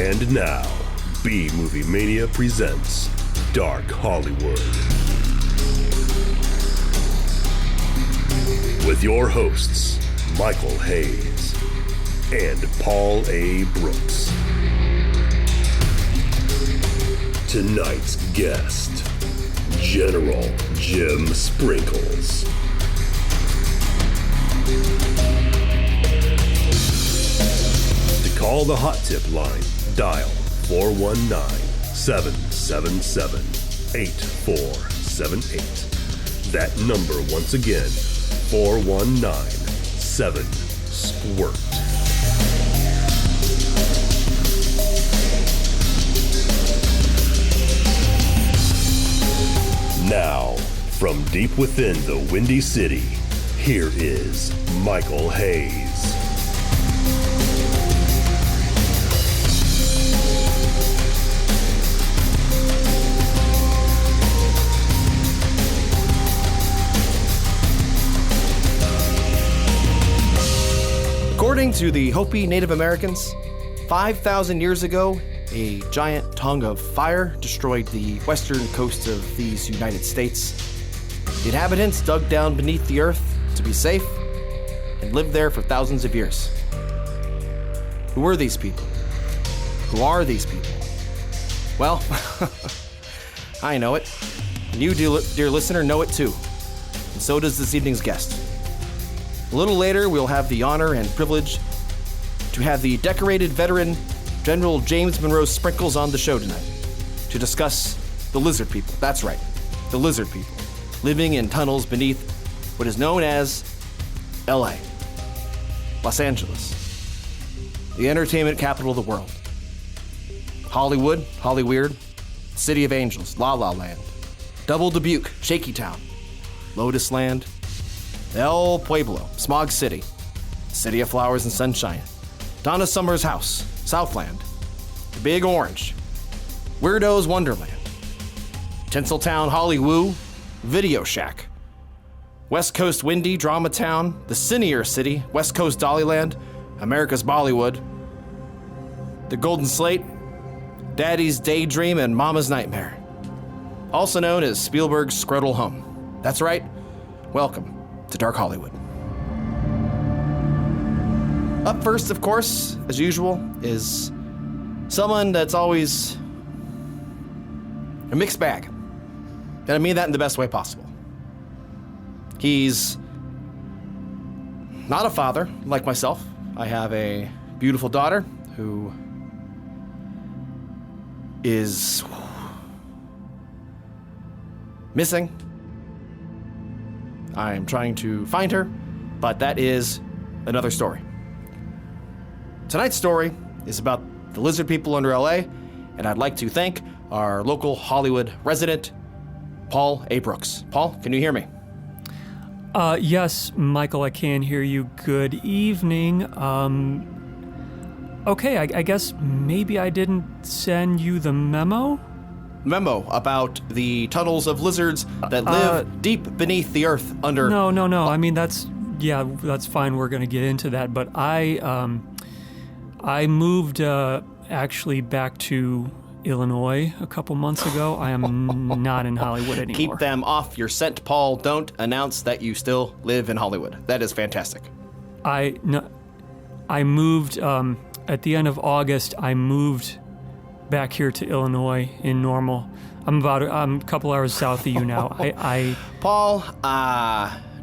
And now, B-Movie Mania presents Dark Hollywood. With your hosts, Michael Hayes and Paul A. Brooks. Tonight's guest, General James Sprinkles. To call the hot tip line, dial 419-777-8478. That number once again, 419-7-SQUIRT. Now, from deep within the Windy City, here is Michael Hayes. According to the Hopi Native Americans, 5,000 years ago, a giant tongue of fire destroyed the western coast of these United States. The inhabitants dug down beneath the earth to be safe and lived there for thousands of years. Who were these people? Who are these people? Well, I know it. And you, dear listener, know it too. And so does this evening's guest. A little later, we'll have the honor and privilege to have the decorated veteran General James Monroe Sprinkles on the show tonight to discuss the lizard people. That's right, the lizard people, living in tunnels beneath what is known as LA, Los Angeles, the entertainment capital of the world. Hollywood, Hollyweird, City of Angels, La La Land, Double Dubuque, Shaky Town, Lotus Land, El Pueblo, Smog City, City of Flowers and Sunshine, Donna Summer's house, Southland, the Big Orange, Weirdo's Wonderland, Tinseltown Hollywoo, Video Shack, West Coast Windy, Drama Town, the Cinear City, West Coast Dollyland, America's Bollywood, the Golden Slate, Daddy's Daydream, and Mama's Nightmare, also known as Spielberg's Scrotal Home. That's right, welcome to Dark Hollywood. Up first, of course, as usual, is someone that's always a mixed bag. And I mean that in the best way possible. He's not a father like myself. I have a beautiful daughter who is missing. I'm trying to find her, but that is another story. Tonight's story is about the lizard people under LA, and I'd like to thank our local Hollywood resident, Paul A. Brooks. Paul, can you hear me? Yes, Michael, I can hear you. Good evening. Okay, I guess maybe I didn't send you the memo? Memo about the tunnels of lizards that live deep beneath the earth under... No. I mean, that's fine. We're going to get into that. But I moved actually back to Illinois a couple months ago. I am not in Hollywood anymore. Keep them off your scent, Paul. Don't announce that you still live in Hollywood. That is fantastic. I moved at the end of August. I moved back here to Illinois in Normal. I'm a couple hours south of you now. Paul,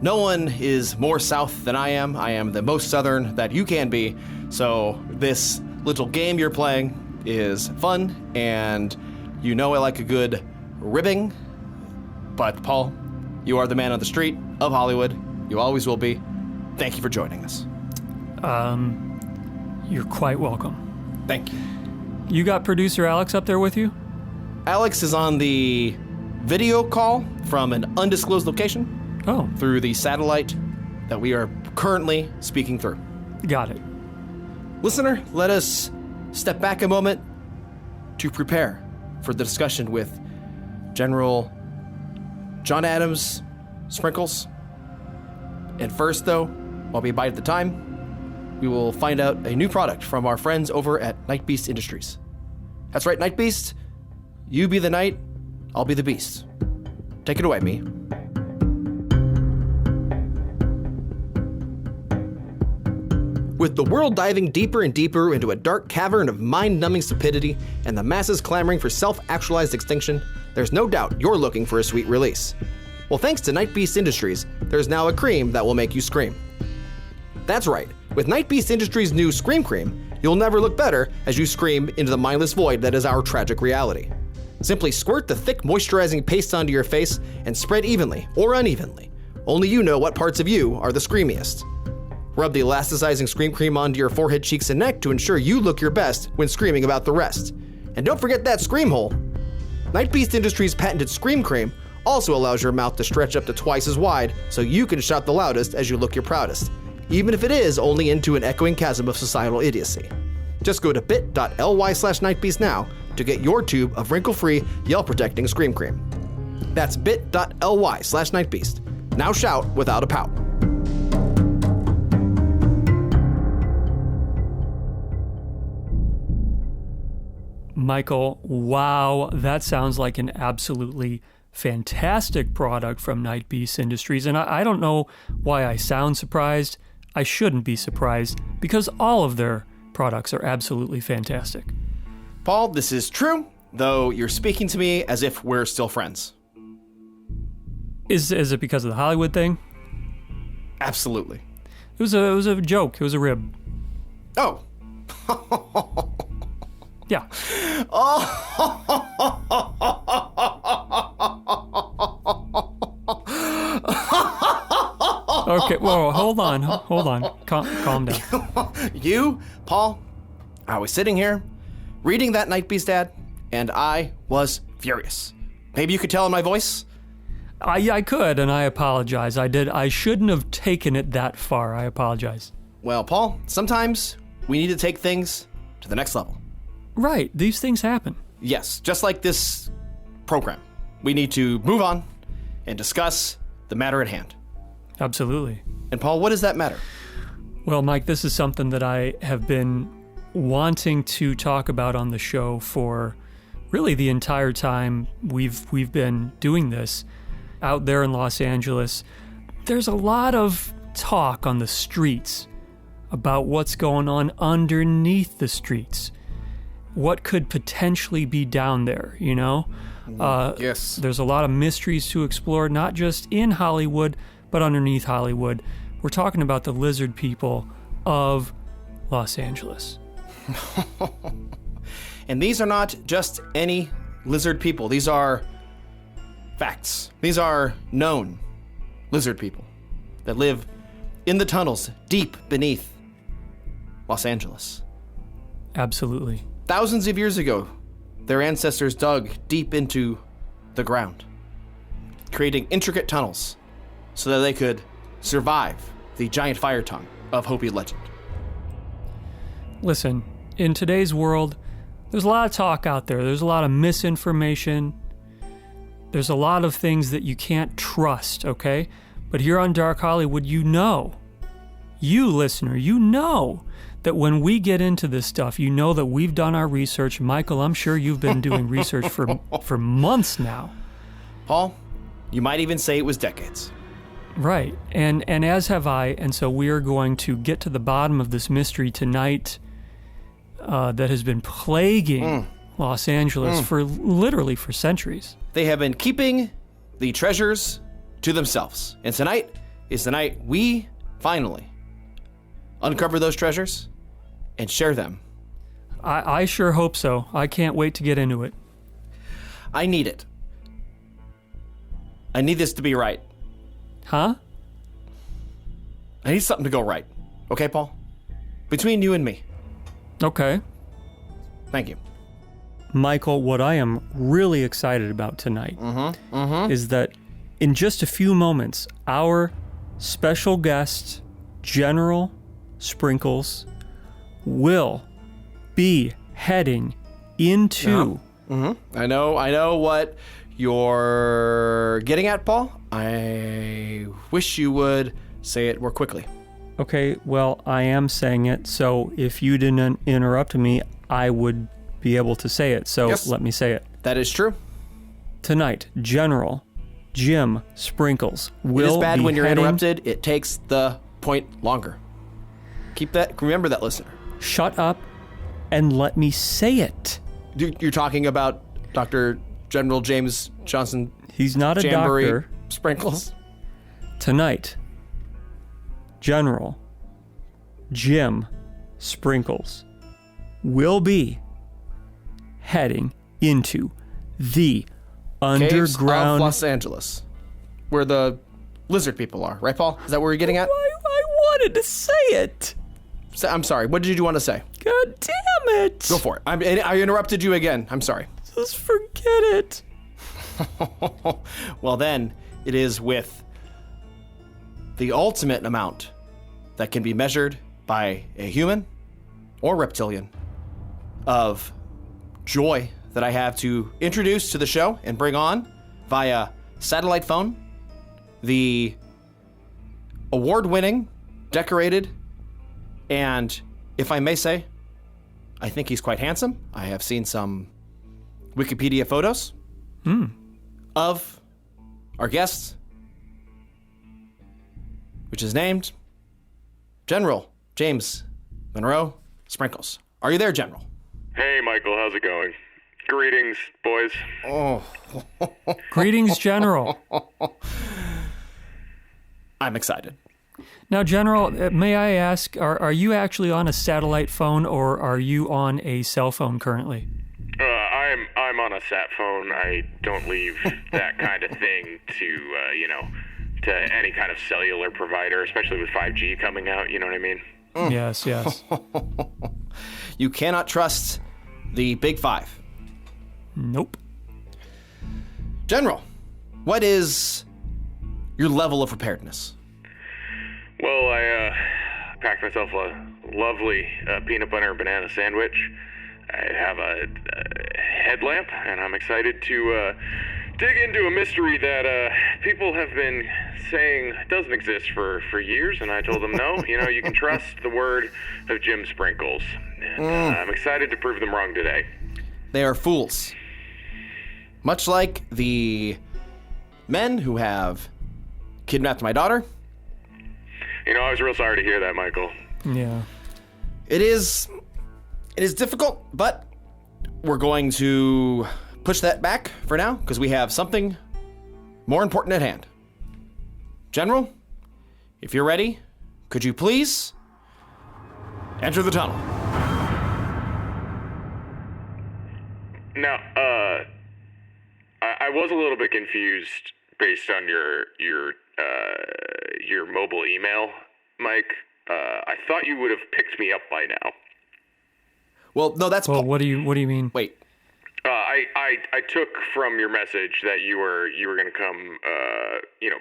no one is more south than I am. I am the most southern that you can be. So this little game you're playing is fun, and you know I like a good ribbing. But Paul, you are the man on the street of Hollywood. You always will be. Thank you for joining us. You're quite welcome. Thank you. You got producer Alex up there with you? Alex is on the video call from an undisclosed location. Oh. Through the satellite that we are currently speaking through. Got it. Listener, let us step back a moment to prepare for the discussion with General John Adams Sprinkles. And first, though, while we bide the time, we will find out a new product from our friends over at Night Beast Industries. That's right, Night Beast. You be the night, I'll be the beast. Take it away, me. With the world diving deeper and deeper into a dark cavern of mind-numbing stupidity and the masses clamoring for self-actualized extinction, there's no doubt you're looking for a sweet release. Well, thanks to Night Beast Industries, there's now a cream that will make you scream. That's right, with Night Beast Industries' new Scream Cream, you'll never look better as you scream into the mindless void that is our tragic reality. Simply squirt the thick moisturizing paste onto your face and spread evenly or unevenly. Only you know what parts of you are the screamiest. Rub the elasticizing Scream Cream onto your forehead, cheeks, and neck to ensure you look your best when screaming about the rest. And don't forget that scream hole. Night Beast Industries' patented Scream Cream also allows your mouth to stretch up to twice as wide so you can shout the loudest as you look your proudest, even if it is only into an echoing chasm of societal idiocy. Just go to bit.ly/nightbeast now to get your tube of wrinkle-free, yell-protecting Scream Cream. That's bit.ly/nightbeast. Now shout without a pout. Michael, wow, that sounds like an absolutely fantastic product from Night Beast Industries, and I don't know why I sound surprised. I shouldn't be surprised, because all of their products are absolutely fantastic. Paul, this is true, though you're speaking to me as if we're still friends. Is it because of the Hollywood thing? Absolutely. It was a joke. It was a rib. Oh. Yeah. Okay, whoa, hold on. Calm down. You, Paul, I was sitting here reading that Night Beast ad, and I was furious. Maybe you could tell in my voice? I could, and I apologize. I shouldn't have taken it that far. I apologize. Well, Paul, sometimes we need to take things to the next level. Right, these things happen. Yes, just like this program. We need to move on and discuss the matter at hand. Absolutely. And Paul, what does that matter? Well, Mike, this is something that I have been wanting to talk about on the show for really the entire time we've been doing this. Out there in Los Angeles, there's a lot of talk on the streets about what's going on underneath the streets. What could potentially be down there, you know? Yes. There's a lot of mysteries to explore, not just in Hollywood, but underneath Hollywood. We're talking about the lizard people of Los Angeles. And these are not just any lizard people. These are facts. These are known lizard people that live in the tunnels deep beneath Los Angeles. Absolutely. Thousands of years ago, their ancestors dug deep into the ground, creating intricate tunnels so that they could survive the giant fire tongue of Hopi legend. Listen, in today's world, there's a lot of talk out there. There's a lot of misinformation. There's a lot of things that you can't trust, okay? But here on Dark Hollywood, you listener, you know that when we get into this stuff, you know that we've done our research. Michael, I'm sure you've been doing research for months now. Paul, you might even say it was decades. Right, and as have I, and so we are going to get to the bottom of this mystery tonight that has been plaguing Los Angeles for centuries. They have been keeping the treasures to themselves. And tonight is the night we finally uncover those treasures and share them. I sure hope so. I can't wait to get into it. I need it. I need this to be right. Huh? I need something to go right. Okay, Paul? Between you and me. Okay. Thank you. Michael, what I am really excited about tonight is that in just a few moments, our special guest, General Sprinkles, will be heading into... I know what you're getting at, Paul. I wish you would say it more quickly. Okay, well, I am saying it, so if you didn't interrupt me, I would be able to say it, so Yes. let me say it. That is true. Tonight, General Jim Sprinkles will It is bad be when you're heading... interrupted. It takes the point longer. Remember that, listener. Shut up and let me say it. You're talking about Dr. General James Johnson He's not a Jamboree doctor. Sprinkles. Tonight, General Jim Sprinkles will be heading into the Caves of underground... Los Angeles, where the lizard people are. Right, Paul? Is that where you're getting at? I wanted to say it. I'm sorry. What did you want to say? God damn it. Go for it. I interrupted you again. I'm sorry. Just forget it. Well, then, it is with the ultimate amount that can be measured by a human or reptilian of joy that I have to introduce to the show and bring on via satellite phone the award-winning, decorated, and, if I may say, I think he's quite handsome. I have seen some Wikipedia photos of our guest, which is named General James Monroe Sprinkles. Are you there, General? Hey, Michael, how's it going? Greetings, boys. Oh, Greetings, General. I'm excited. Now, General, may I ask, are you actually on a satellite phone or are you on a cell phone currently? I'm on a sat phone. I don't leave that kind of thing to to any kind of cellular provider, especially with 5G coming out. You know what I mean? Yes. You cannot trust the Big Five. Nope. General, what is your level of preparedness? Well, I packed myself a lovely peanut butter and banana sandwich. I have a headlamp, and I'm excited to dig into a mystery that people have been saying doesn't exist for years, and I told them no. You can trust the word of Jim Sprinkles, and I'm excited to prove them wrong today. They are fools. Much like the men who have kidnapped my daughter. I was real sorry to hear that, Michael. Yeah. It is difficult, but we're going to push that back for now because we have something more important at hand. General, if you're ready, could you please enter the tunnel? Now, I was a little bit confused based on your mobile email, Mike. I thought you would have picked me up by now. Well, no, that's... Well, what do you mean? Wait. I took from your message that you were going to come,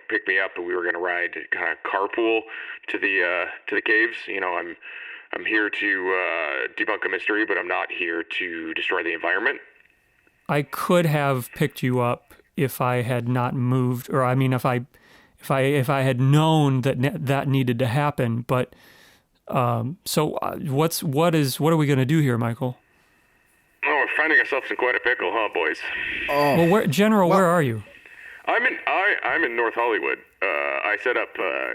pick me up, and we were going to ride, kind of carpool to the caves. I'm here to debunk a mystery, but I'm not here to destroy the environment. I could have picked you up if I had not moved, or I mean, if I had known that needed to happen. But what are we going to do here, Michael? Oh, we're finding ourselves in quite a pickle, huh, boys? Well, where are you? I'm in North Hollywood. I set up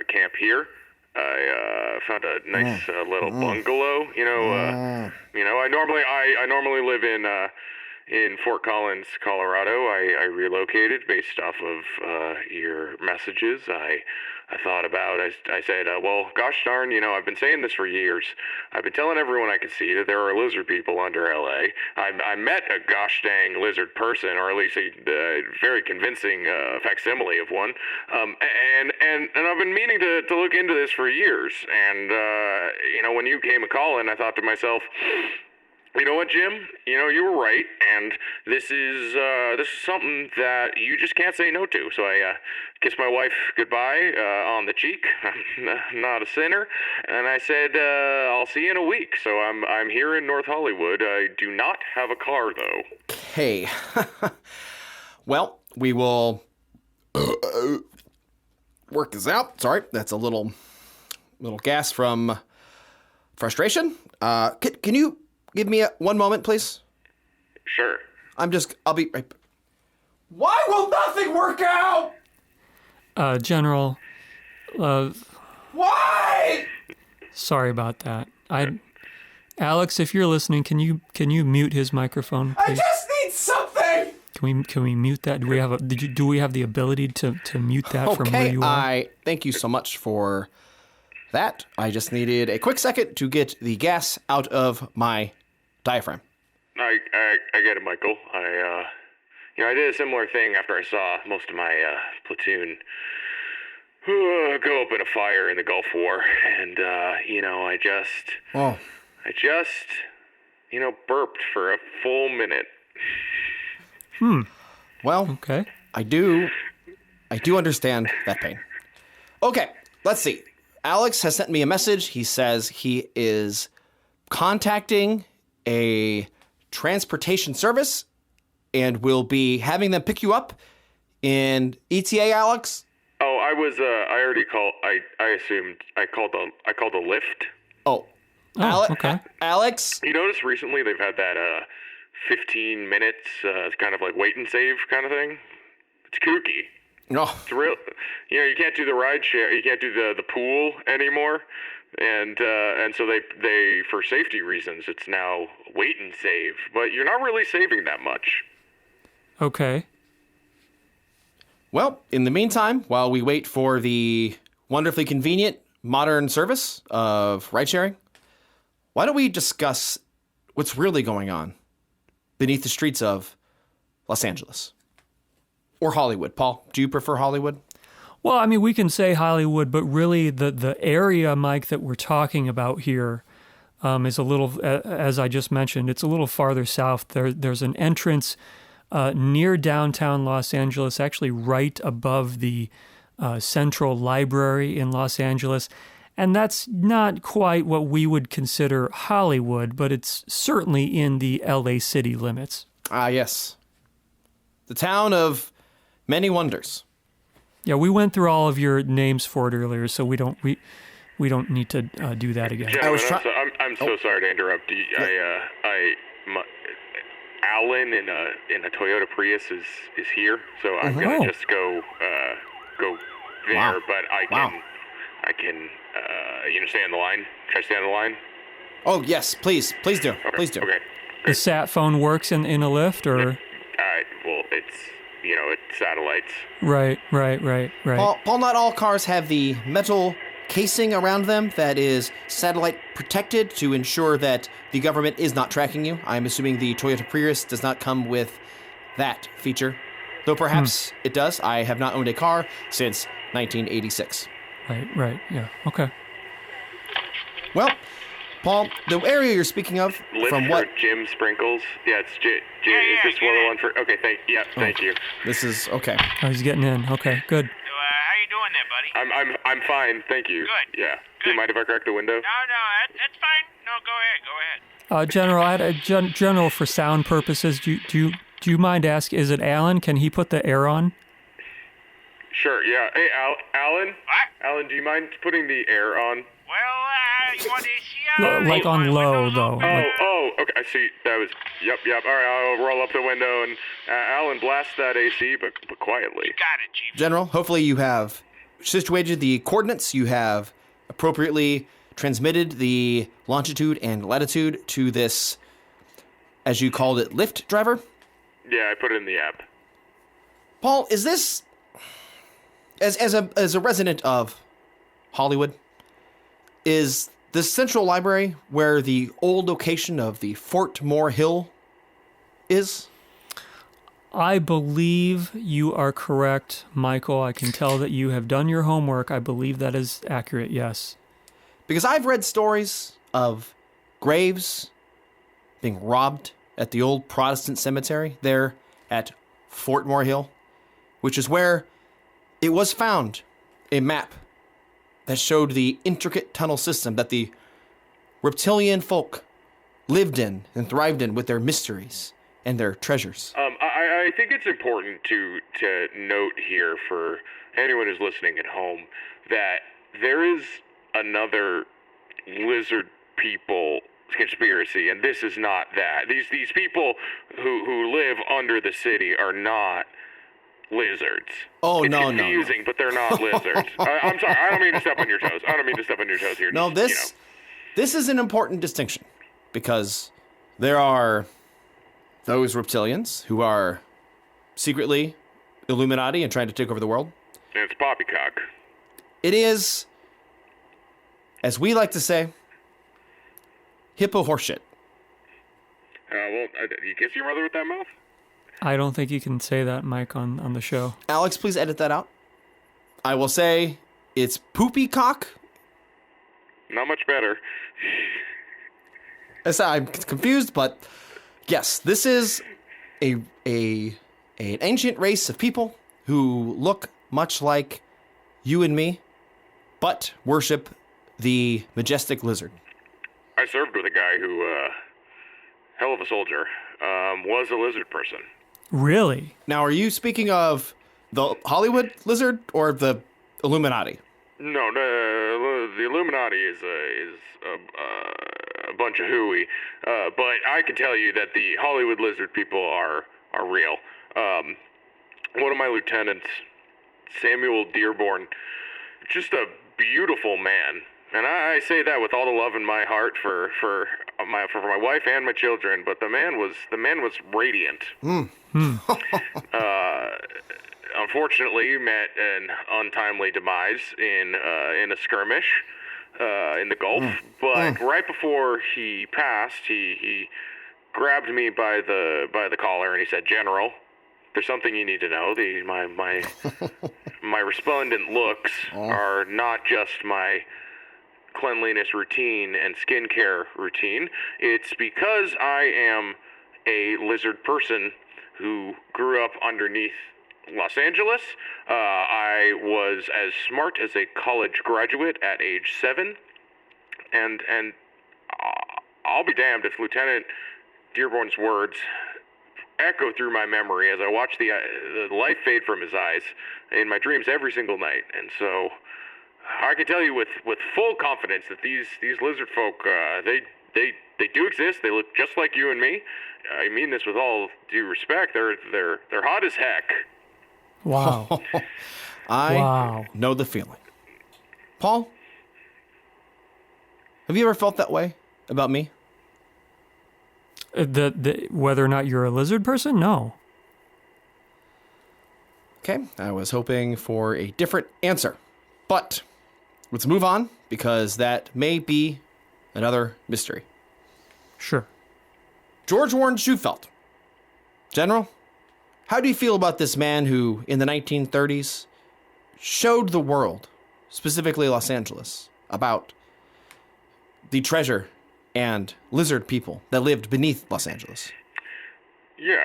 camp here. I found a nice little bungalow. I normally live in Fort Collins, Colorado. I relocated based off of your messages. I thought about, I said, well, gosh darn, I've been saying this for years. I've been telling everyone I could see that there are lizard people under LA. I met a gosh dang lizard person, or at least a very convincing facsimile of one. And I've been meaning to look into this for years. And, when you came a-calling, I thought to myself, you know what, Jim? You were right, and this is something that you just can't say no to. So I kissed my wife goodbye on the cheek. I'm not a sinner, and I said I'll see you in a week. So I'm here in North Hollywood. I do not have a car though. Okay. Well, we will work this out. Sorry, that's a little gas from frustration. Can you give me one moment, please? Sure. I'll be right. Why will nothing work out? General, Why? sorry about that. Alex, if you're listening, can you mute his microphone, I please? just need something. Can we mute that? Do we have the ability to mute that from where you are? I thank you so much for that. I just needed a quick second to get the gas out of my diaphragm. I get it, Michael. I did a similar thing after I saw most of my platoon go up in a fire in the Gulf War, and I just burped for a full minute. Well, Okay. I do understand that pain. Okay, let's see. Alex has sent me a message. He says he is contacting a transportation service and will be having them pick you up in ETA, Alex. Oh, I already called. I assumed I called the lift. Oh, Okay. Alex. You notice recently they've had that 15 minutes kind of like wait and save kind of thing. It's kooky. No. It's real. You can't do the ride share. You can't do the pool anymore. And so they for safety reasons it's now wait and save. But you're not really saving that much. Okay. Well, in the meantime, while we wait for the wonderfully convenient modern service of ride sharing, why don't we discuss what's really going on beneath the streets of Los Angeles or Hollywood? Paul, do you prefer Hollywood? Well, I mean, we can say Hollywood, but really the area, Mike, that we're talking about here is a little, as I just mentioned, it's a little farther south. There's an entrance near downtown Los Angeles, actually right above the Central Library in Los Angeles. And that's not quite what we would consider Hollywood, but it's certainly in the LA city limits. Ah, yes. The town of many wonders. Yeah, we went through all of your names for it earlier, so we don't need to do that again. Gentlemen, I'm so sorry to interrupt you. Alan in a Toyota Prius is here, so I'm gonna just go there. Wow. But I can stay on the line. Should I stay on the line? Oh, yes, please do. Okay. Please do. Okay. The sat phone works in a lift, or? Well, it's satellites. Right. Paul, not all cars have the metal casing around them that is satellite protected to ensure that the government is not tracking you. I'm assuming the Toyota Prius does not come with that feature, though perhaps it does. I have not owned a car since 1986. Right, yeah, okay. Well, Paul, the area you're speaking of, Lift from for what? Jim Sprinkles. Yeah, it's J. Yeah, is this one the one for? Okay, thank you. This is okay. Oh, he's getting in. Okay, good. How you doing there, buddy? I'm fine, thank you. Good. Yeah. Do you mind if I crack the window? No, that's fine. No, go ahead. General, I had General, for sound purposes, do you mind asking, is it Alan? Can he put the air on? Sure. Yeah. Hey, Alan. What? Alan, do you mind putting the air on? Well, you want the AC on? Like You on want low, windows though. open? Okay. I see. That was. Yep. All right. I'll roll up the window and Alan, blast that AC, but quietly. You got it, Chief. General, hopefully you have situated the coordinates. You have appropriately transmitted the longitude and latitude to this, as you called it, Lyft driver. Yeah, I put it in the app. Paul, is this, as a resident of Hollywood, is the Central Library where the old location of the Fort Moore Hill is? I believe you are correct, Michael. I can tell that you have done your homework. I believe that is accurate, yes. Because I've read stories of graves being robbed at the old Protestant cemetery there at Fort Moore Hill, which is where it was found a map that showed the intricate tunnel system that the reptilian folk lived in and thrived in with their mysteries and their treasures. I think it's important to note here for anyone who's listening at home that there is another lizard people conspiracy, and this is not that. These people who live under the city are not lizards. Oh, it's no, confusing, but they're not lizards. I'm sorry, I don't mean to step on your toes. Here. No, Just, this is an important distinction, because there are those reptilians who are secretly Illuminati and trying to take over the world. And it's poppycock. It is, as we like to say, hippo horseshit. You kiss your mother with that mouth? I don't think you can say that, Mike, on the show. Alex, please edit that out. I will say it's poopy cock. Not much better. I'm confused, but yes, this is an ancient race of people who look much like you and me, but worship the majestic lizard. I served with a guy who, hell of a soldier, was a lizard person. Really? Now, are you speaking of the Hollywood lizard or the Illuminati? No, the Illuminati is a bunch of hooey, but I can tell you that the Hollywood lizard people are real. One of my lieutenants, Samuel Dearborn, just a beautiful man. And I say that with all the love in my heart for my wife and my children. But the man was radiant. Unfortunately, met an untimely demise in a skirmish in the Gulf. But right before he passed, he grabbed me by the collar and he said, "General, there's something you need to know. My resplendent looks are not just my cleanliness routine and skincare routine. It's because I am a lizard person who grew up underneath Los Angeles. I was as smart as a college graduate at age 7, and I'll be damned if Lieutenant Dearborn's words echo through my memory as I watch the light fade from his eyes in my dreams every single night. And so I can tell you with full confidence that these lizard folk, they do exist. They look just like you and me. I mean this with all due respect. They're hot as heck. Wow. I know the feeling. Paul, have you ever felt that way about me? Whether or not you're a lizard person? No. Okay, I was hoping for a different answer. But let's move on, because that may be another mystery. Sure. George Warren Shufelt. General, how do you feel about this man who, in the 1930s, showed the world, specifically Los Angeles, about the treasure and lizard people that lived beneath Los Angeles? Yeah,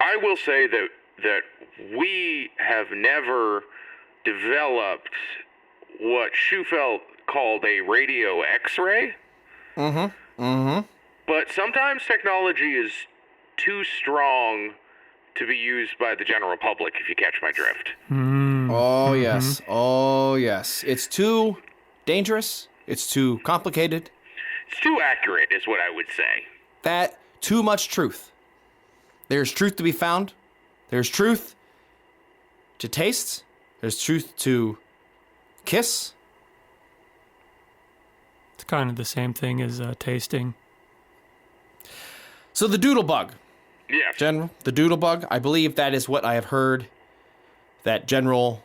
I will say that we have never developed what Shufelt called a radio X-ray. But sometimes technology is too strong to be used by the general public, if you catch my drift. Oh, yes. Oh, yes. It's too dangerous. It's too complicated. It's too accurate, is what I would say. That too much truth. There's truth to be found. There's truth to taste. There's truth to kiss. It's kind of the same thing as tasting. So the doodle bug. Yeah. General, the doodle bug, I believe that is what I have heard that General...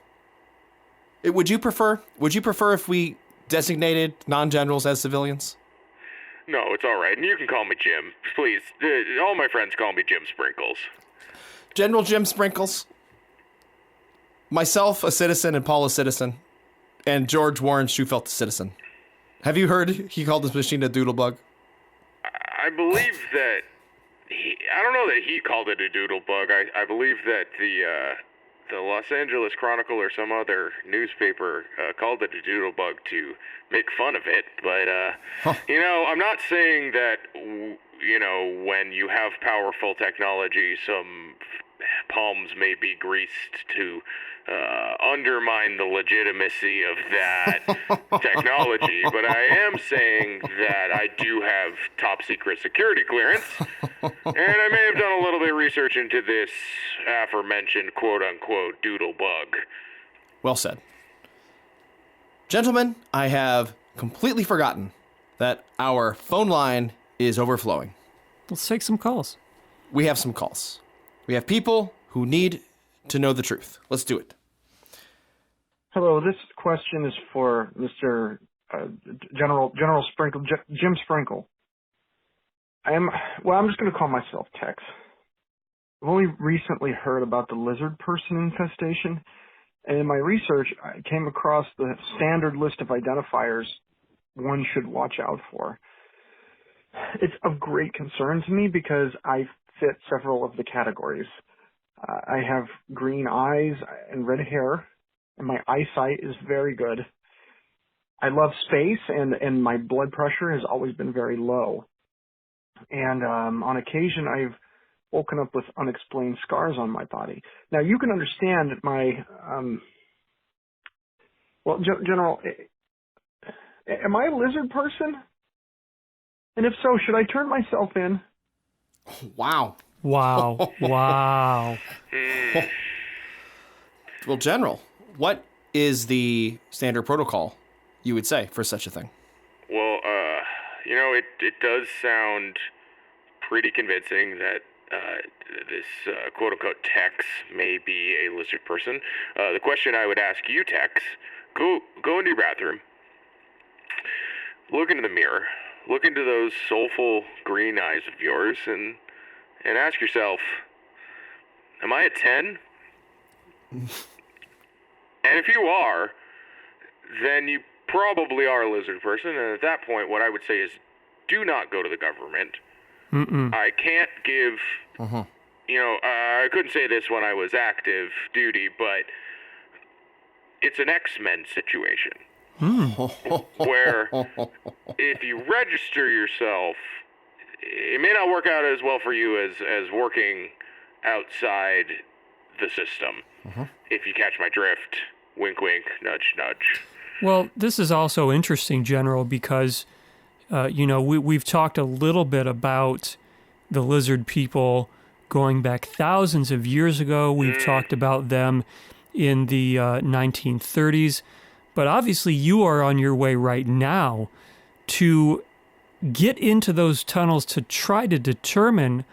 Would you prefer if we designated non-generals as civilians? No, it's all right. And you can call me Jim. Please. All my friends call me Jim Sprinkles. General Jim Sprinkles. Myself, a citizen, and Paul, a citizen. And George Warren Shufelt, a citizen. Have you heard he called this machine a doodle bug? I believe that I don't know that he called it a doodle bug. I believe that the Los Angeles Chronicle or some other newspaper called it a doodle bug to make fun of it. But, I'm not saying that, when you have powerful technology, some palms may be greased to undermine the legitimacy of that technology, but I am saying that I do have top secret security clearance, and I may have done a little bit of research into this aforementioned quote-unquote doodle bug. Well said. Gentlemen, I have completely forgotten that our phone line is overflowing. Let's take some calls. We have some calls. We have people who need to know the truth. Let's do it. Hello, this question is for Mr. General Sprinkle, Jim Sprinkle. I'm just going to call myself Tex. I've only recently heard about the lizard person infestation, and in my research, I came across the standard list of identifiers one should watch out for. It's of great concern to me because I fit several of the categories. I have green eyes and red hair, and my eyesight is very good. I love space, and my blood pressure has always been very low. And on occasion, I've woken up with unexplained scars on my body. Now, you can understand my... General, am I a lizard person? And if so, should I turn myself in? Wow. Wow. Wow. Well, General, what is the standard protocol, you would say, for such a thing? Well, it does sound pretty convincing that this quote-unquote Tex may be a lizard person. The question I would ask you, Tex, go into your bathroom, look into the mirror, look into those soulful green eyes of yours, and ask yourself, am I a 10? And if you are, then you probably are a lizard person, and at that point, what I would say is, do not go to the government. I can't give, I couldn't say this when I was active duty, but it's an X-Men situation. Where if you register yourself, it may not work out as well for you as working outside the system. If you catch my drift, wink, wink, nudge, nudge. Well, this is also interesting, General, because, we've talked a little bit about the lizard people going back thousands of years ago. We've talked about them in the 1930s. But obviously you are on your way right now to get into those tunnels to try to determine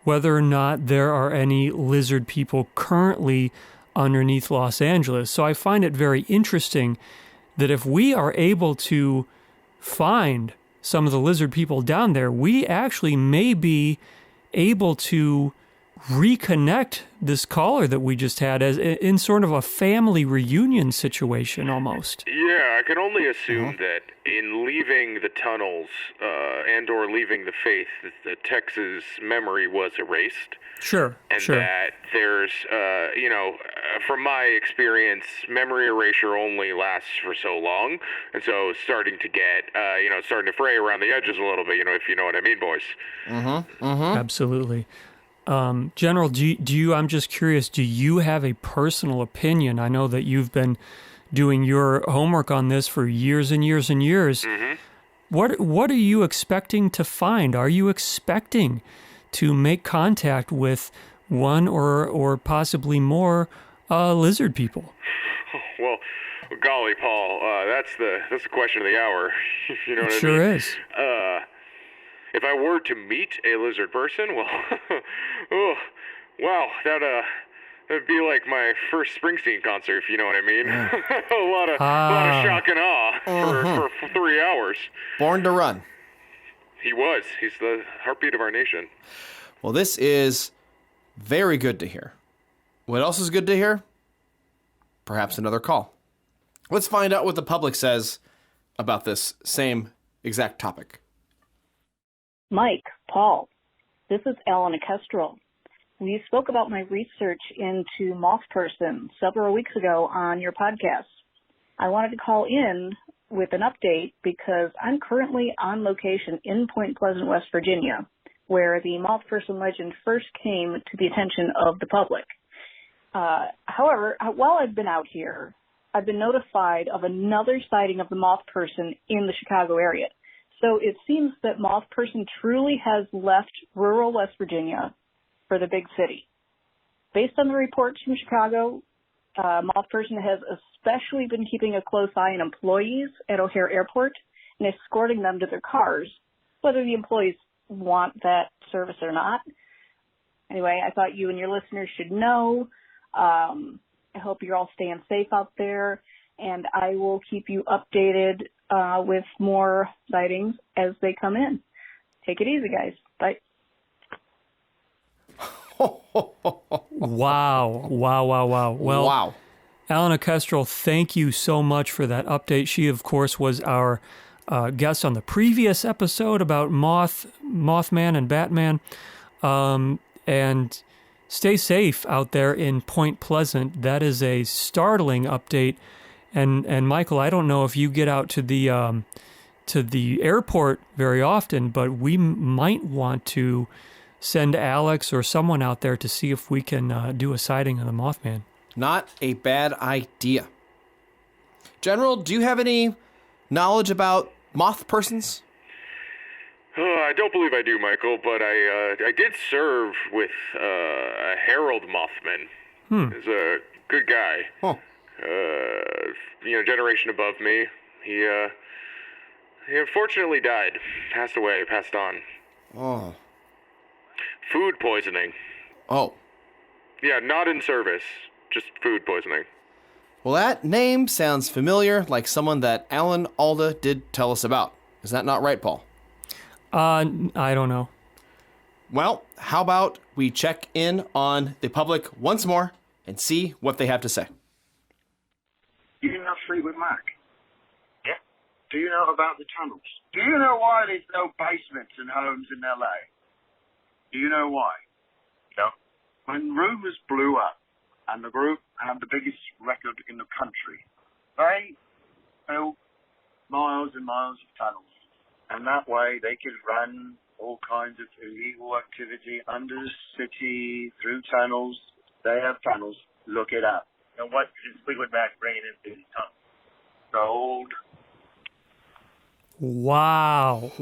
whether or not there are any lizard people currently underneath Los Angeles. So I find it very interesting that if we are able to find some of the lizard people down there, we actually may be able to reconnect this caller that we just had as in sort of a family reunion situation almost. Yeah, I can only assume that in leaving the tunnels and or leaving the faith, the Tex's memory was erased. Sure, and that there's, from my experience, memory erasure only lasts for so long, and so it's starting to get, starting to fray around the edges a little bit, if you know what I mean, boys. Absolutely. General, do you, I'm just curious, do you have a personal opinion? I know that you've been doing your homework on this for years and years and years. What are you expecting to find? Are you expecting to make contact with one or possibly more lizard people? Well, golly, Paul, that's the question of the hour. You know what I mean? Sure is. If I were to meet a lizard person, well, wow, that'd be like my first Springsteen concert, if you know what I mean. a lot of shock and awe for 3 hours. Born to run. He was. He's the heartbeat of our nation. Well, this is very good to hear. What else is good to hear? Perhaps another call. Let's find out what the public says about this same exact topic. Mike, Paul, this is Ellen Kestrel. We spoke about my research into moth person several weeks ago on your podcast. I wanted to call in with an update because I'm currently on location in Point Pleasant, West Virginia, where the moth person legend first came to the attention of the public. However, while I've been out here, I've been notified of another sighting of the moth person in the Chicago area. So it seems that moth person truly has left rural West Virginia for the big city. Based on the reports from Chicago, moth person has especially been keeping a close eye on employees at O'Hare Airport and escorting them to their cars, whether the employees want that service or not. Anyway, I thought you and your listeners should know. I hope you're all staying safe out there, and I will keep you updated with more sightings as they come in. Take it easy, guys. Bye. Wow. Well, Wow. Alana Kestrel, thank you so much for that update. She, of course, was our guest on the previous episode about Mothman and Batman. And stay safe out there in Point Pleasant. That is a startling update. And Michael, I don't know if you get out to the airport very often, but we might want to send Alex or someone out there to see if we can do a sighting of the Mothman. Not a bad idea. General, do you have any knowledge about moth persons? I don't believe I do, Michael, but I did serve with a Herald Mothman. He's a good guy. Huh. Generation above me. He unfortunately died. Passed away, passed on. Oh. Food poisoning. Oh. Yeah, not in service. Just food poisoning. Well, that name sounds familiar, like someone that Alan Alda did tell us about. Is that not right, Paul? I don't know. Well, how about we check in on the public once more and see what they have to say. Do you know Fleetwood Mac? Yeah. Do you know about the tunnels? Do you know why there's no basements in homes in L.A.? Do you know why? No. When Rumors blew up, and the group had the biggest record in the country, they built miles and miles of tunnels. And that way they could run all kinds of illegal activity under the city, through tunnels. They have tunnels. Look it up. And what is Fleetwood Mac bringing into these tunnels? Gold. Wow.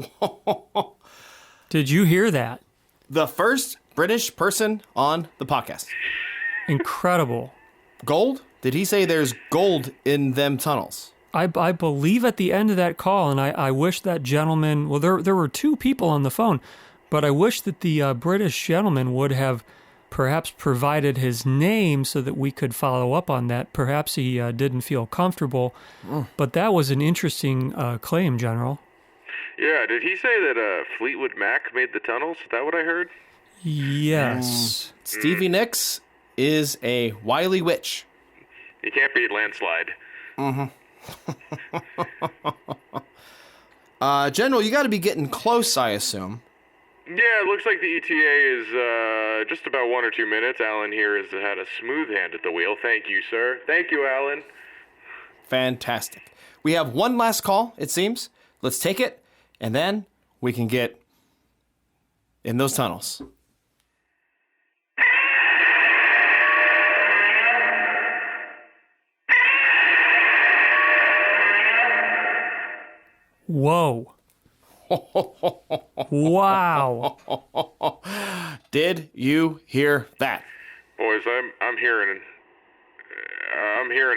Did you hear that? The first British person on the podcast. Incredible. Gold? Did he say there's gold in them tunnels? I believe at the end of that call, and I wish that gentleman, well, there were two people on the phone, but I wish that the British gentleman would have perhaps provided his name so that we could follow up on that. Perhaps he didn't feel comfortable, but that was an interesting claim, General. Yeah, did he say that Fleetwood Mac made the tunnels? Is that what I heard? Yes. Stevie Nicks is a wily witch. You can't beat landslide. General, you got to be getting close, I assume. Yeah, it looks like the ETA is just about 1 or 2 minutes. Alan here has had a smooth hand at the wheel. Thank you, sir. Thank you, Alan. Fantastic. We have one last call, it seems. Let's take it, and then we can get in those tunnels. Whoa. Wow. Did you hear that? Boys, I'm hearing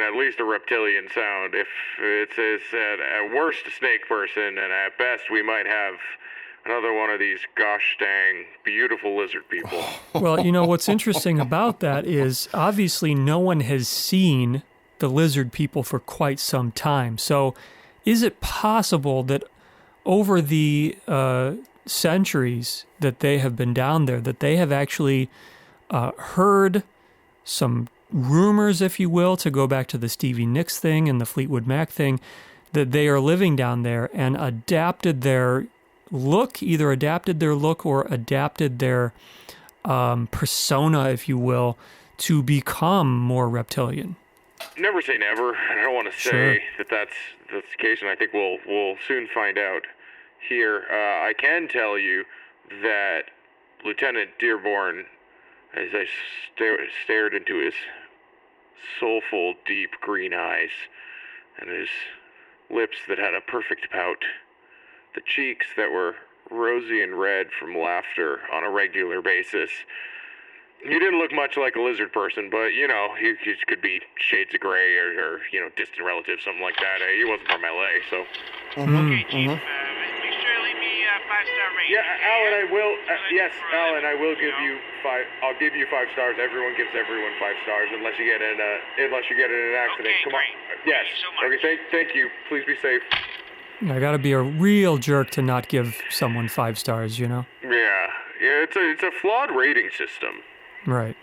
at least a reptilian sound. If it's at worst a snake person, and at best we might have another one of these gosh dang beautiful lizard people. Well, you know, what's interesting about that is obviously no one has seen the lizard people for quite some time. So is it possible that over the centuries that they have been down there, that they have actually heard some rumors, if you will, to go back to the Stevie Nicks thing and the Fleetwood Mac thing, that they are living down there and adapted their look, either adapted their look or adapted their persona, if you will, to become more reptilian? Never say never. I don't want to say that's the case, and I think we'll soon find out here. I can tell you that Lieutenant Dearborn, as I stared into his soulful, deep green eyes, and his lips that had a perfect pout, the cheeks that were rosy and red from laughter on a regular basis. He didn't look much like a lizard person, but, you know, he could be shades of gray or you know, distant relative, something like that. He wasn't from L.A., so... Okay, Chief, make sure to leave me a 5-star rating. Yeah, Alan, I will... yes, Alan, I will give you 5... I'll give you 5 stars. Everyone gives everyone 5 stars unless you get in an accident. Okay, Come great. on. Yes. Thank you so much. Okay, thank you. Please be safe. I gotta be a real jerk to not give someone 5 stars, you know? Yeah, it's a flawed rating system. Right.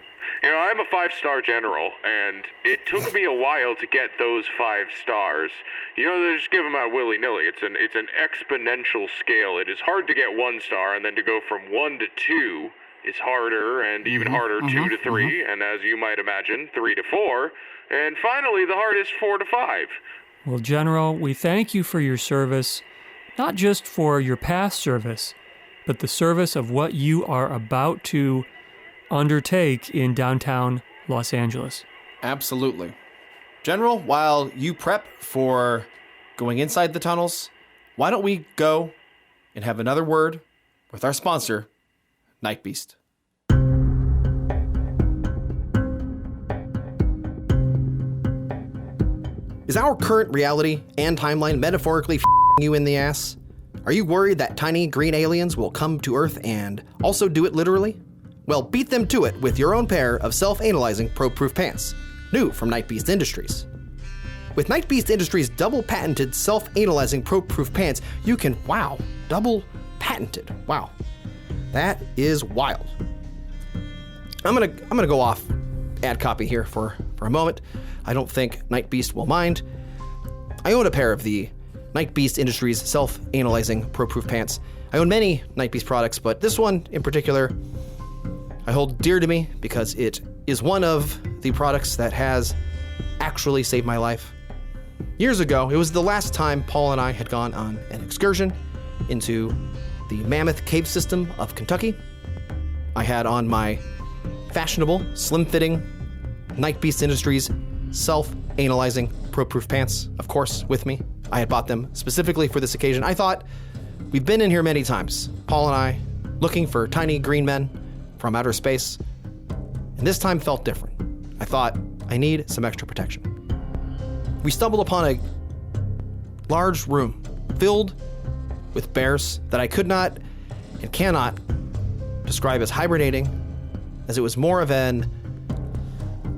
You know, I'm a 5-star general, and it took me a while to get those 5 stars. You know, they just give them out willy-nilly. It's an exponential scale. It is hard to get 1 star, and then to go from 1 to 2 is harder, and even harder 2 to 3, and as you might imagine, 3 to 4, and finally the hardest 4 to 5. Well, General, we thank you for your service, not just for your past service, but the service of what you are about to undertake in downtown Los Angeles. Absolutely. General, while you prep for going inside the tunnels, why don't we go and have another word with our sponsor, Night Beast. Is our current reality and timeline metaphorically you in the ass? Are you worried that tiny green aliens will come to Earth and also do it literally? Well, beat them to it with your own pair of self-analyzing probe-proof pants, new from Night Beast Industries. With Night Beast Industries' double-patented self-analyzing probe-proof pants, you can, wow, double-patented, wow. That is wild. I'm gonna go off ad copy here for a moment. I don't think Night Beast will mind. I own a pair of the Night Beast Industries self-analyzing probe-proof pants. I own many Night Beast products, but this one in particular I hold dear to me because it is one of the products that has actually saved my life. Years ago, it was the last time Paul and I had gone on an excursion into the Mammoth Cave System of Kentucky. I had on my fashionable, slim-fitting Night Beast Industries self-analyzing probe-proof pants, of course, with me. I had bought them specifically for this occasion. I thought, we've been in here many times, Paul and I, looking for tiny green men from outer space, and this time felt different. I thought, I need some extra protection. We stumbled upon a large room filled with bears that I could not and cannot describe as hibernating, as it was more of an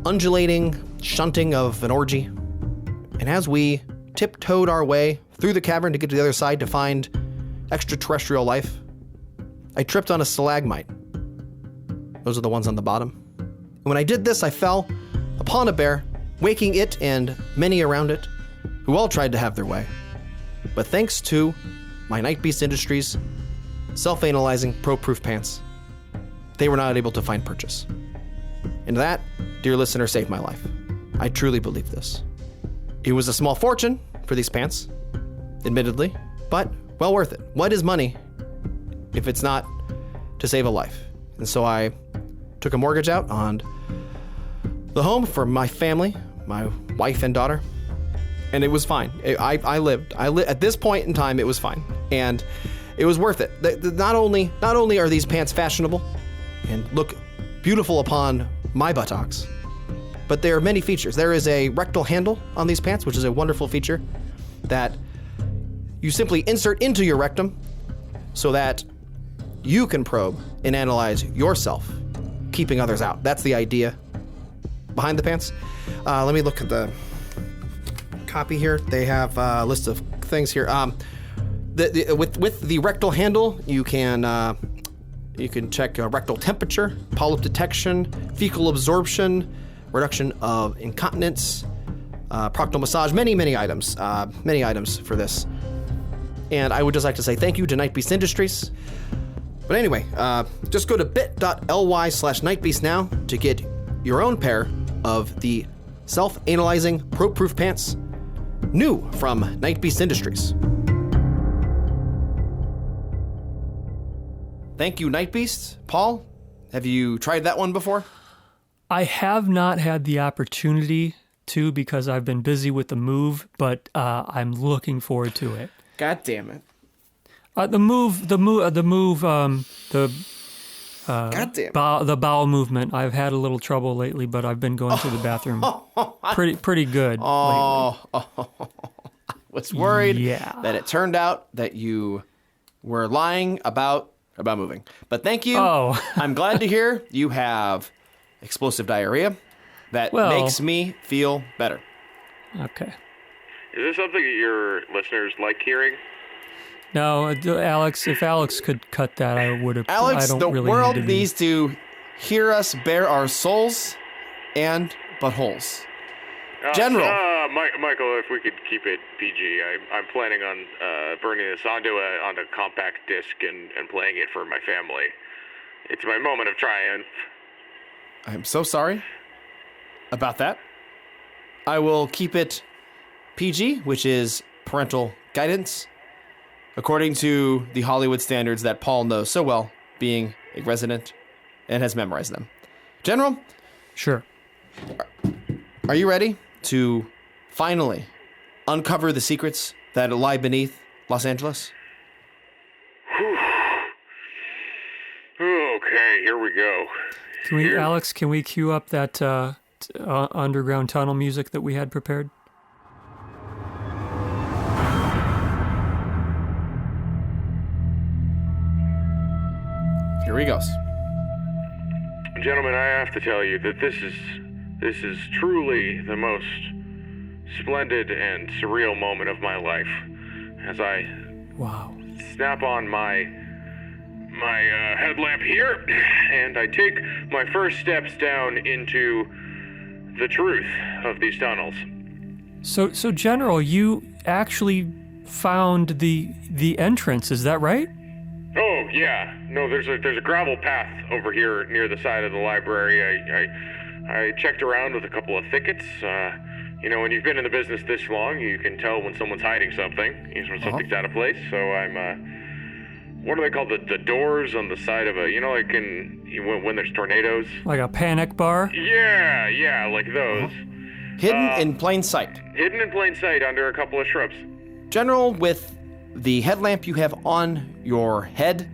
undulating shunting of an orgy. And as we tiptoed our way through the cavern to get to the other side to find extraterrestrial life, I tripped on a stalagmite. Those are the ones on the bottom. And when I did this, I fell upon a bear, waking it and many around it, who all tried to have their way. But thanks to my Night Beast Industries self-analyzing probe-proof pants, they were not able to find purchase. And that, dear listener, saved my life. I truly believe this. It was a small fortune for these pants, admittedly, but well worth it. What is money if it's not to save a life? And so I took a mortgage out on the home for my family, my wife and daughter, and it was fine. I lived at this point in time. It was fine, and it was worth it. Not only are these pants fashionable and look beautiful upon my buttocks, but there are many features. There is a rectal handle on these pants, which is a wonderful feature that you simply insert into your rectum so that you can probe and analyze yourself, keeping others out. That's the idea behind the pants. Let me look at the copy here. They have a list of things here. With the rectal handle, you can check rectal temperature, polyp detection, fecal absorption, reduction of incontinence, proctal massage, many items for this. And I would just like to say thank you to Night Beast Industries. But anyway, just go to bit.ly/nightbeast now to get your own pair of the self-analyzing probe-proof pants, new from Night Beast Industries. Thank you, Night Beast. Paul, have you tried that one before? I have not had the opportunity to because I've been busy with the move, but I'm looking forward to it. God damn it. The bowel movement. I've had a little trouble lately, but I've been going to the bathroom pretty good lately. I was worried that it turned out that you were lying about moving. But thank you. Oh. I'm glad to hear you have explosive diarrhea. That makes me feel better. Okay. Is this something that your listeners like hearing? No, Alex, if Alex could cut that, I would have. Alex, I don't the really world need needs to hear us bare our souls and buttholes. General. Michael, if we could keep it PG, I'm planning on burning this onto a compact disc and playing it for my family. It's my moment of triumph. I'm so sorry about that. I will keep it PG, which is parental guidance, according to the Hollywood standards that Paul knows so well, being a resident and has memorized them. General? Sure. Are you ready to finally uncover the secrets that lie beneath Los Angeles? Okay, here we go. Alex, can we cue up that underground tunnel music that we had prepared? Here he goes. Gentlemen, I have to tell you that this is truly the most splendid and surreal moment of my life. As I snap on my headlamp here, and I take my first steps down into the truth of these tunnels. So General, you actually found the entrance, is that right? Oh yeah, no. There's a gravel path over here near the side of the library. I checked around with a couple of thickets. When you've been in the business this long, you can tell when someone's hiding something, when something's out of place. So I'm, what are they called? The doors on the side of when there's tornadoes. Like a panic bar? Yeah, like those. Hidden in plain sight. Hidden in plain sight under a couple of shrubs. General, with the headlamp you have on your head,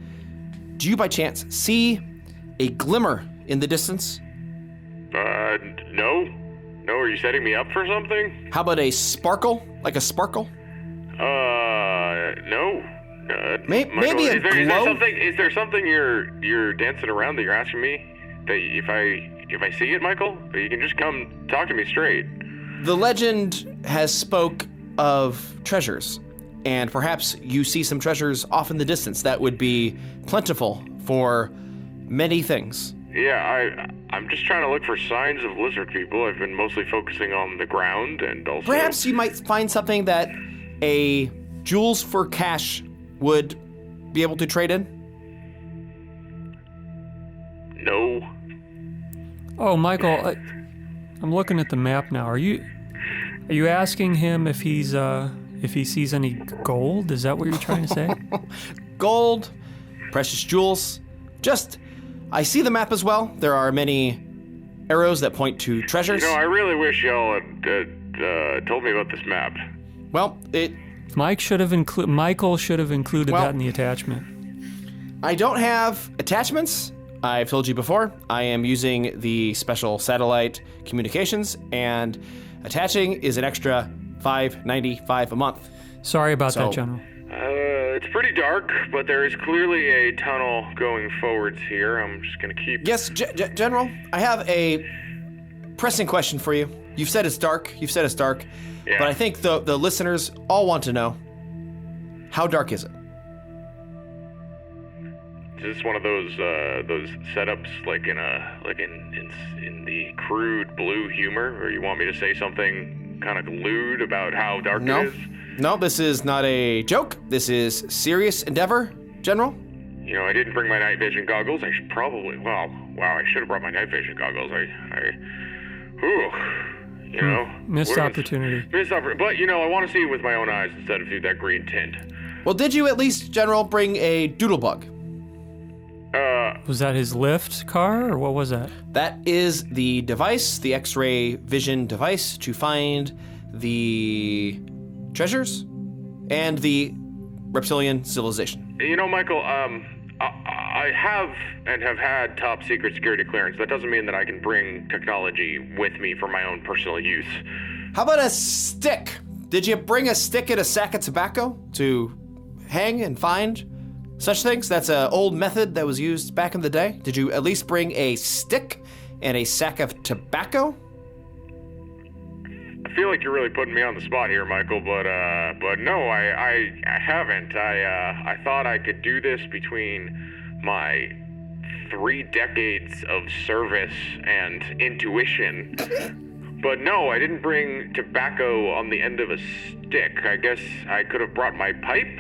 do you by chance see a glimmer in the distance? No. No, are you setting me up for something? How about a sparkle? Like a sparkle? No. Maybe a glow? Is there something you're dancing around that you're asking me? That if I see it, Michael, you can just come talk to me straight. The legend has spoke of treasures, and perhaps you see some treasures off in the distance that would be plentiful for many things. Yeah, I'm just trying to look for signs of lizard people. I've been mostly focusing on the ground and also... Perhaps you might find something that a jewels for cash would be able to trade in? No. Oh, Michael, I'm looking at the map now. Are you asking him if he sees any gold? Is that what you're trying to say? Gold, precious jewels. I see the map as well. There are many arrows that point to treasures. I really wish y'all had told me about this map. Well, Michael should have included that in the attachment. I don't have attachments. I've told you before, I am using the special satellite communications, and attaching is an extra $5.95 a month. Sorry about that, General. It's pretty dark, but there is clearly a tunnel going forwards here. I'm just going to keep... Yes, General, I have a pressing question for you. You've said it's dark. Yeah. But I think the listeners all want to know, how dark is it? Is this one of those setups like in the crude blue humor, or you want me to say something kind of lewd about how dark it is? No, this is not a joke. This is serious endeavor, General. I didn't bring my night vision goggles. I should probably... I should have brought my night vision goggles. Missed opportunity. But, I want to see it with my own eyes instead of through that green tint. Well, did you at least, General, bring a doodle bug? Was that his lift car, or what was that? That is the device, the X-ray vision device, to find the treasures and the reptilian civilization. You know, Michael, I have and have had top secret security clearance. That doesn't mean that I can bring technology with me for my own personal use. How about a stick? Did you bring a stick and a sack of tobacco to hang and find such things? That's an old method that was used back in the day. Did you at least bring a stick and a sack of tobacco? I feel like you're really putting me on the spot here, Michael, but no, I haven't. I thought I could do this between my 3 decades of service and intuition. But no, I didn't bring tobacco on the end of a stick. I guess I could have brought my pipe,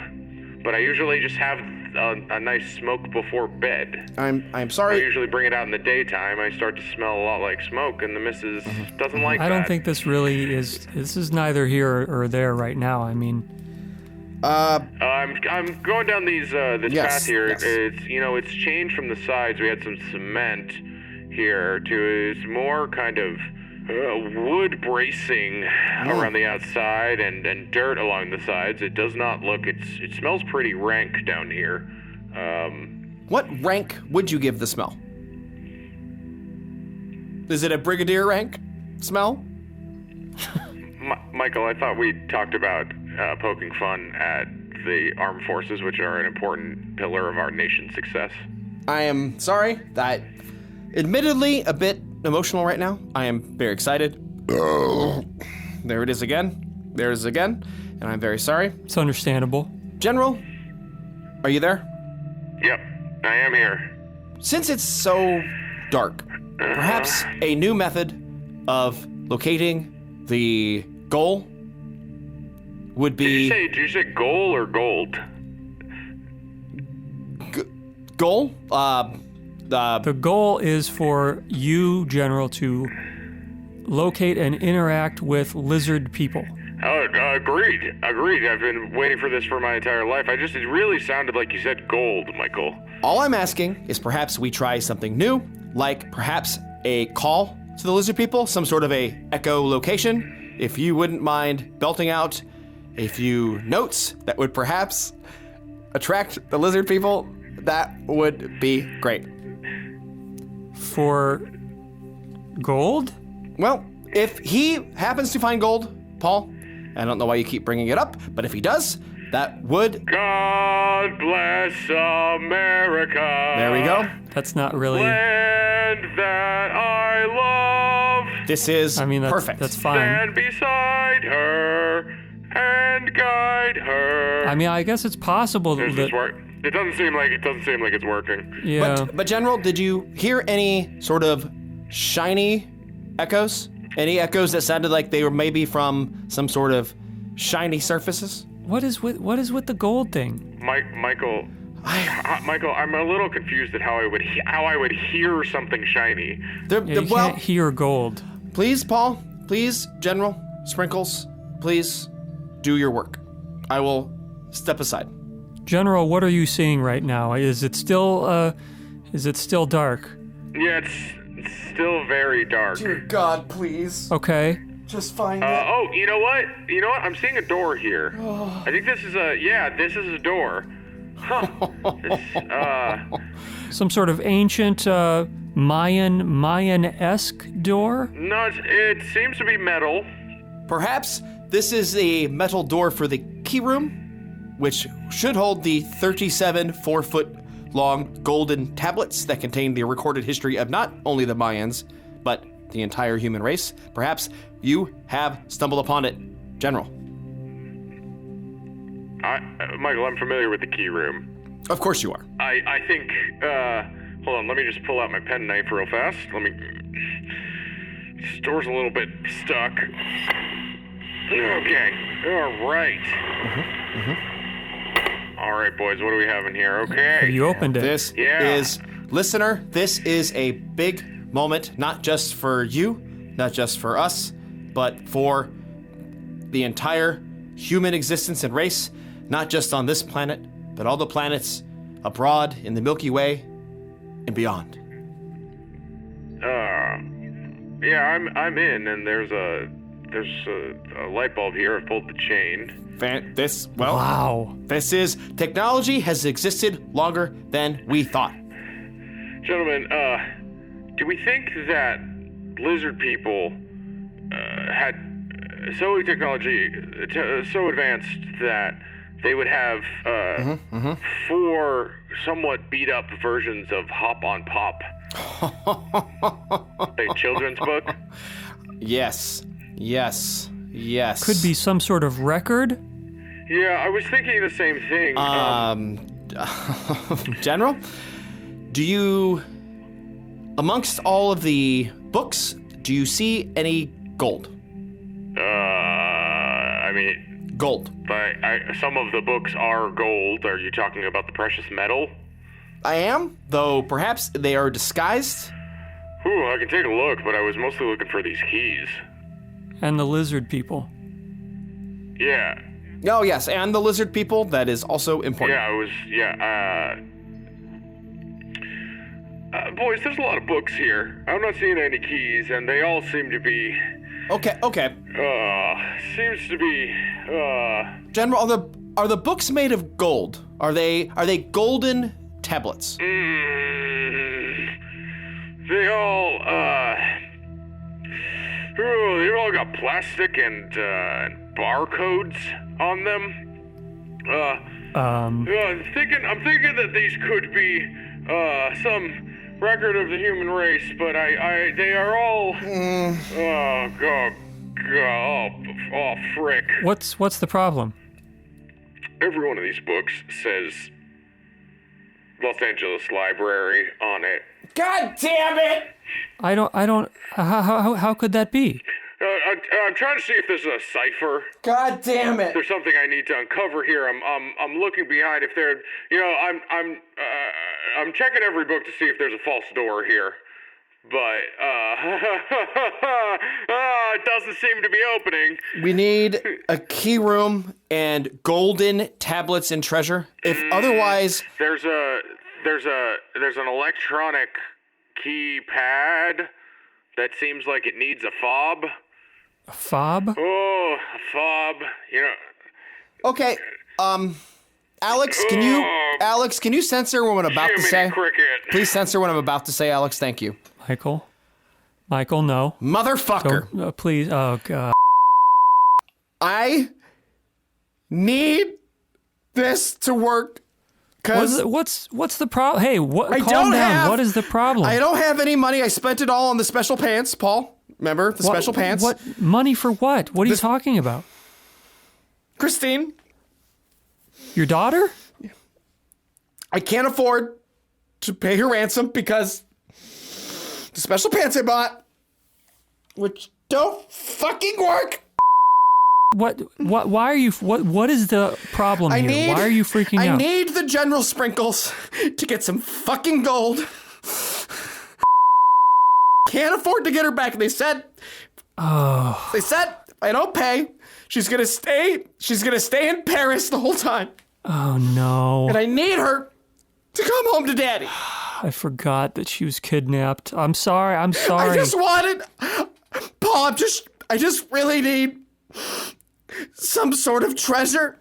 but I usually just have a nice smoke before bed. I'm sorry. I usually bring it out in the daytime. I start to smell a lot like smoke, and the missus doesn't like that. I don't think this really is. This is neither here or there right now. I mean, I'm going down this path here. Yes. It's changed from the sides. We had some cement here to it's more kind of wood bracing around the outside and dirt along the sides. It does not look. It smells pretty rank down here. What rank would you give the smell? Is it a brigadier rank smell? Michael, I thought we talked about poking fun at the armed forces, which are an important pillar of our nation's success. I am sorry. That, admittedly, a bit emotional right now. I am very excited. There it is again. There it is again. And I'm very sorry. it's understandable. General, are you there? Yep, I am here. Since it's so dark, perhaps a new method of locating the goal would be... Did you say goal or gold? Goal? The goal is for you, General, to locate and interact with lizard people. Oh, agreed. I've been waiting for this for my entire life. It really sounded like you said gold, Michael. All I'm asking is perhaps we try something new, like perhaps a call to the lizard people, some sort of a echolocation. If you wouldn't mind belting out a few notes that would perhaps attract the lizard people, that would be great. For gold? Well, if he happens to find gold, Paul, I don't know why you keep bringing it up, but if he does, that would... God bless America. There we go. That's not really... Land that I love. This is that's, perfect. That's fine. Stand beside her and guide her. I mean, I guess it's possible Does that... this work? It doesn't seem like it's working. Yeah. But General, did you hear any sort of shiny echoes? Any echoes that sounded like they were maybe from some sort of shiny surfaces? What is with the gold thing? Michael, I'm a little confused at how I would hear something shiny. You can't hear gold. Please, Paul. Please, General Sprinkles. Please do your work. I will step aside. General, what are you seeing right now? Is it still dark? Yeah, it's still very dark. Dear God, please. Okay. Just find it. Oh, you know what? I'm seeing a door here. I think this is a door. Huh. Some sort of ancient Mayan-esque door? No, it seems to be metal. Perhaps this is a metal door for the key room, which should hold the 37 4-foot-long golden tablets that contain the recorded history of not only the Mayans, but the entire human race. Perhaps you have stumbled upon it, General. Michael, I'm familiar with the key room. Of course you are. I think, hold on, let me just pull out my pen knife real fast. This door's a little bit stuck. Okay, all right. All right, boys, what do we have in here? Okay. Have you opened it? This is, listener, this is a big moment, not just for you, not just for us, but for the entire human existence and race, not just on this planet, but all the planets abroad in the Milky Way and beyond. Yeah, I'm in, and there's a light bulb here. I've pulled the chain. Wow. This is technology has existed longer than we thought. Gentlemen, do we think that lizard people had so technology so advanced that they would have 4 somewhat beat up versions of Hop on Pop? A children's book? Yes. Could be some sort of record? Yeah, I was thinking the same thing. General, do you, amongst all of the books, do you see any gold? I mean... Gold. Some of the books are gold. Are you talking about the precious metal? I am, though perhaps they are disguised. Ooh, I can take a look, but I was mostly looking for these keys. And the lizard people. Yeah. Oh, yes, and the lizard people, that is also important. Boys, there's a lot of books here. I'm not seeing any keys, and they all seem to be... Okay. Seems to be, General, are the books made of gold? Are they golden tablets? They all, they've all got plastic and barcodes on them. I'm thinking that these could be some record of the human race, but they are all. Oh, frick! What's the problem? Every one of these books says Los Angeles Library on it. God damn it! I don't. How could that be? I'm trying to see if there's a cipher. God damn it! There's something I need to uncover here. I'm looking behind if there. I'm checking every book to see if there's a false door here, but it doesn't seem to be opening. We need a key room and golden tablets and treasure. If otherwise, there's an electronic keypad that seems like it needs a fob. A fob? Oh, a fob. Okay. Alex, can you censor what I'm about to say? Cricket. Please censor what I'm about to say, Alex. Thank you. Michael, no. Motherfucker. Please. Oh God. I need this to work. What's the problem? Hey, calm down. What is the problem? I don't have any money. I spent it all on the special pants, Paul. Remember the special pants? What money for what? What are you talking about? Christine. Your daughter? I can't afford to pay her ransom because the special pants I bought, which don't fucking work. Why are you, what is the problem here? Why are you freaking out? I need the General Sprinkles to get some fucking gold. Can't afford to get her back. They said if I don't pay, she's gonna stay in Paris the whole time. Oh no. And I need her to come home to Daddy. I forgot that she was kidnapped. I'm sorry. I just wanted, Paul, I just really need some sort of treasure.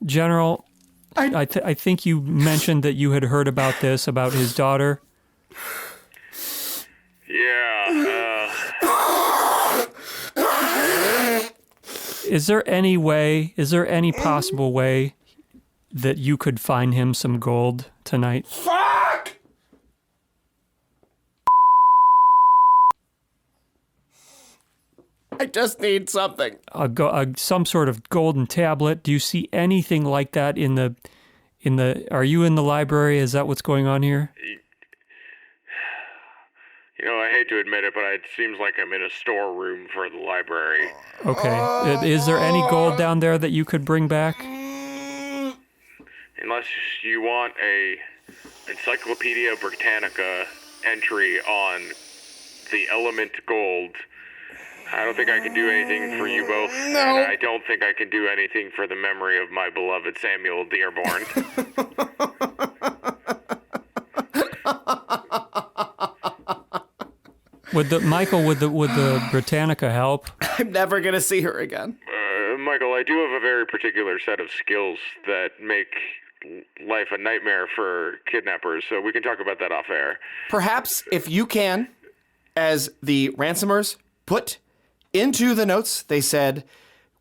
General, I think you mentioned that you had heard about this, about his daughter. Yeah. Is there any possible way that you could find him some gold tonight? Fuck! I just need something. Some sort of golden tablet. Do you see anything like that in the? Are you in the library? Is that what's going on here? I hate to admit it, but it seems like I'm in a storeroom for the library. Okay. Is there any gold down there that you could bring back? Unless you want a Encyclopedia Britannica entry on the element gold, I don't think I can do anything for you both. No. And I don't think I can do anything for the memory of my beloved Samuel Dearborn. Would the Britannica help? I'm never gonna see her again. Michael, I do have a very particular set of skills that make life a nightmare for kidnappers, so we can talk about that off air. Perhaps if you can, as the ransomers put into the notes, they said,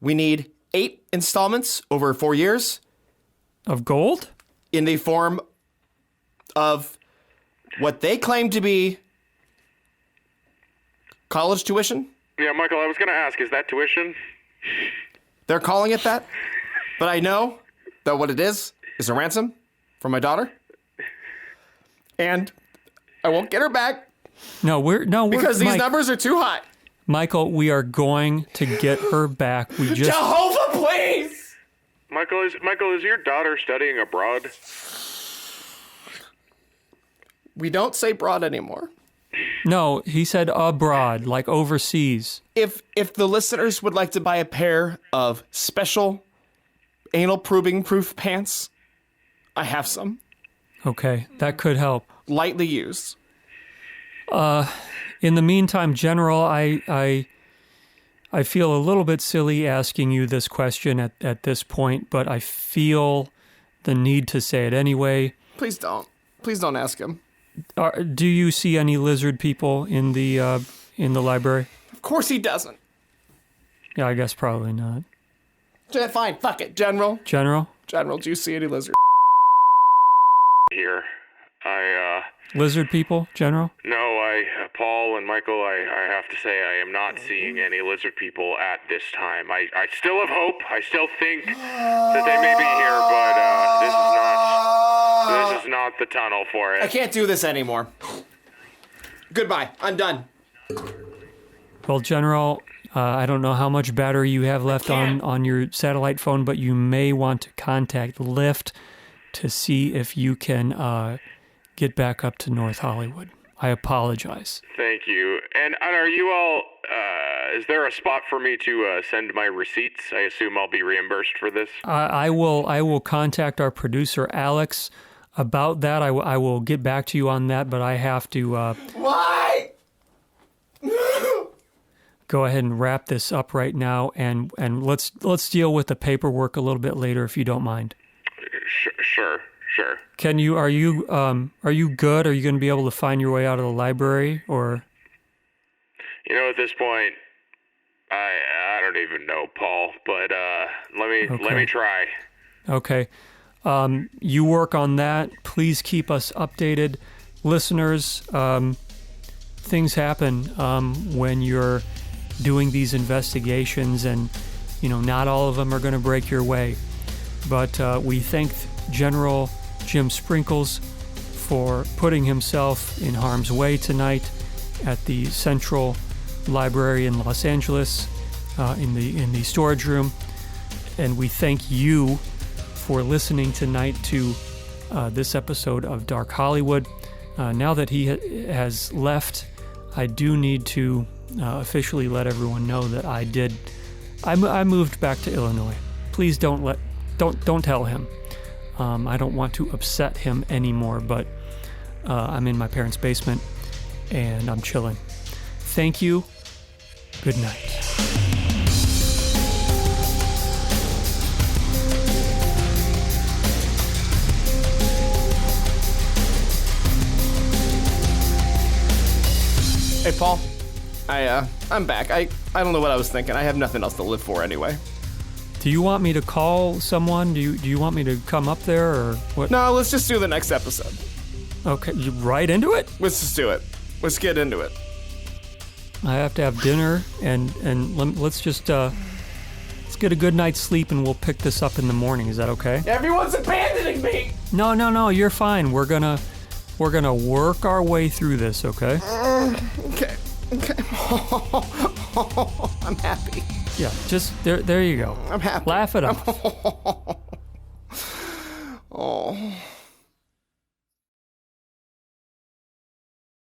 we need 8 installments over 4 years. Of gold? In the form of what they claim to be college tuition. Yeah, Michael, I was going to ask, is that tuition? They're calling it that, but I know that what it is a ransom for my daughter. And I won't get her back. No, because these numbers are too high. Michael, we are going to get her back. We just Jehovah, please. Michael, is your daughter studying abroad? We don't say broad anymore. No, he said abroad, like overseas. If the listeners would like to buy a pair of special anal probing proof pants, I have some. Okay, that could help. Lightly used. In the meantime, General, I feel a little bit silly asking you this question at this point, but I feel the need to say it anyway. Please don't. Please don't ask him. Do you see any lizard people in the library? Of course he doesn't. Yeah, I guess probably not. Fine, fuck it, General. General, do you see any lizard Here. lizard people, General? No, Paul and Michael, I have to say I am not seeing any lizard people at this time. I still have hope. I still think that they may be here, but this is not the tunnel for it. I can't do this anymore. Goodbye. I'm done. Well, General, I don't know how much battery you have left on your satellite phone, but you may want to contact Lyft to see if you can get back up to North Hollywood. I apologize. Thank you. And are you all, is there a spot for me to send my receipts? I assume I'll be reimbursed for this. I will contact our producer, Alex, about that. I will get back to you on that, but I have to... Why? Go ahead and wrap this up right now, and let's deal with the paperwork a little bit later, if you don't mind. Sure. Are you good? Are you going to be able to find your way out of the library, or? At this point, I don't even know, Paul. But let me try. Okay. You work on that. Please keep us updated, listeners. Things happen when you're doing these investigations, and not all of them are going to break your way. But we thank General Jim Sprinkles for putting himself in harm's way tonight at the Central Library in Los Angeles, in the storage room. And we thank you for listening tonight to this episode of Dark Hollywood. Now that he has left, I do need to officially let everyone know that I moved back to Illinois. Please don't tell him. I don't want to upset him anymore, but I'm in my parents' basement and I'm chilling. Thank you. Good night. Hey, Paul. I'm back. I don't know what I was thinking. I have nothing else to live for anyway. Do you want me to call someone? Do you want me to come up there, or what? No, let's just do the next episode. Okay, you right into it? Let's just do it. Let's get into it. I have to have dinner, and let's just let's get a good night's sleep, and we'll pick this up in the morning. Is that okay? Everyone's abandoning me. No, you're fine. We're gonna work our way through this, okay? Okay. I'm happy. Yeah, just there you go. I'm happy. Laugh it off. Oh.